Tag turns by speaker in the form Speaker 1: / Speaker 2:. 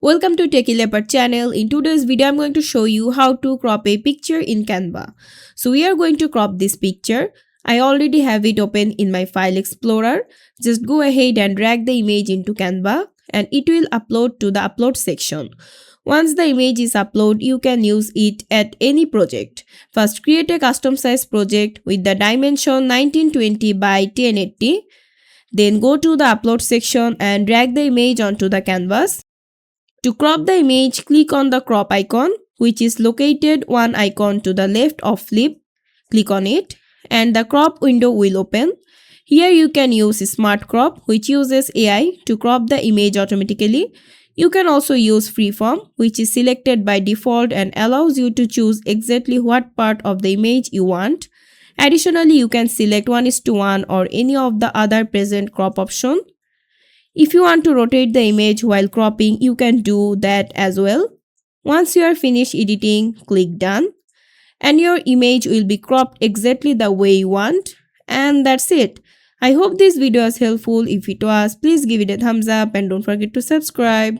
Speaker 1: Welcome to Techie Leopard channel. In today's video, I'm going to show you how to crop a picture in Canva. So we are going to crop this picture. I already have it open in my file explorer. Just go ahead and drag the image into Canva and it will upload to the upload section. Once the image is uploaded, you can use it at any project. First, create a custom size project with the dimension 1920 by 1080. Then go to the upload section and drag the image onto the canvas. To crop the image, click on the crop icon, which is located one icon to the left of flip. Click on it and the crop window will open. Here you can use Smart Crop, which uses AI to crop the image automatically. You can also use Freeform, which is selected by default and allows you to choose exactly what part of the image you want. Additionally, you can select 1:1 or any of the other present crop options. If you want to rotate the image while cropping, you can do that as well. Once you are finished editing, click done and your image will be cropped exactly the way you want. And that's it. I hope this video was helpful. If it was, please give it a thumbs up and don't forget to subscribe.